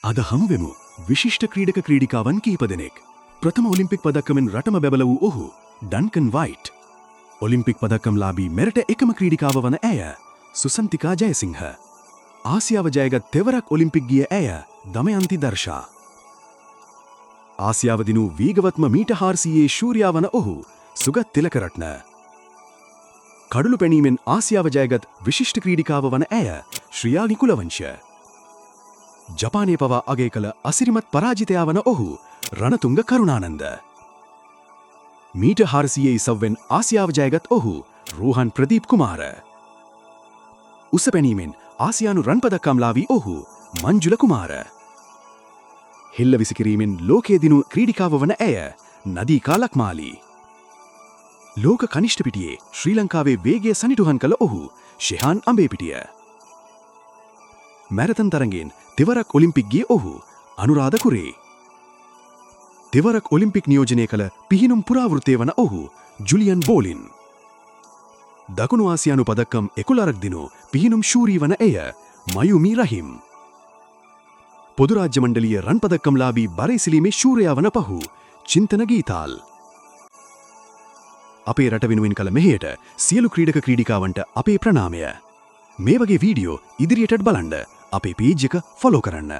අද හමුවෙමු විශිෂ්ට ක්‍රීඩක ක්‍රීඩිකාවන් කීප දෙනෙක්. ප්‍රථම ඔලිම්පික් පදක්කමෙන් රටම බැබල වූ ඔහු ඩන්කන් වයිට්. ඔලිම්පික් පදක්කම්ලාභී මෙරට එකම ක්‍රීඩිකාව වන ඇය සුසන්තිකා ජයසිංහ. ආසියාව ජයගත් තෙවරක් ඔලිම්පික් ගිය ඇය දමයන්ති දර්ශා. ආසියාව දිනූ වීගවත්ම මීට 400 ශූරයා වන ඔහු සුගත් තිලකරත්න. කඩළු පැනීමෙන් ආසියාව ජයගත් විශිෂ්ට ක්‍රීඩිකාව වන ඇය ශ්‍රියා නිකුලවංශ. ජපානයේ පවා අගය කළ අසිරිමත් පරාජිතයා වන ඔහු රණතුංග කරුණානන්ද. මීට 400 ඉසව්වෙන් ආසියාව ජයගත් ඔහු රෝහන් ප්‍රදීප් කුමාර. උස පැනීමෙන් ආසියානු රන් පදක්කම්ලාවී ඔහු මංජුල කුමාර. හිල්ල විසිකිරීමෙන් ලෝකයේ දිනු ක්‍රීඩිකාව වන ඇය නදීකා ලක්මාලී. ලෝක කනිෂ්ඨ පිටියේ ශ්‍රී ලංකාවේ වේගය සනිටුහන් කළ ඔහු ශෙහාන් අඹේපිටිය. මැරතන් තරගෙන් තෙවරක් ඔලිම්පික් ගිය ඔහු අනුරාධ කුරේ. තෙවරක් ඔලිම්පික් නියෝජනය කළ පිහිනුම් පුරාවෘත්තය වන ඔහු ජුලියන් බෝලින්. දකුණු ආසියානු පදක්කම් 11ක් දිනු පිහිනුම් ශූරී වන එය මයුමි රහිම්. පොදු රාජ්‍ය මණ්ඩලීය රන් පදක්කම්ලාභී බරේසිලීමේ ශූරයා වන පහු චින්තන ගීතාල්. අපේ රට වෙනුවෙන් කළ මෙහෙයට සියලු ක්‍රීඩක ක්‍රීඩිකාවන්ට අපේ ප්‍රණාමය. මේ වගේ වීඩියෝ ඉදිරියටත් බලන්න අපේ පේජ් එක ෆලෝ කරන්න.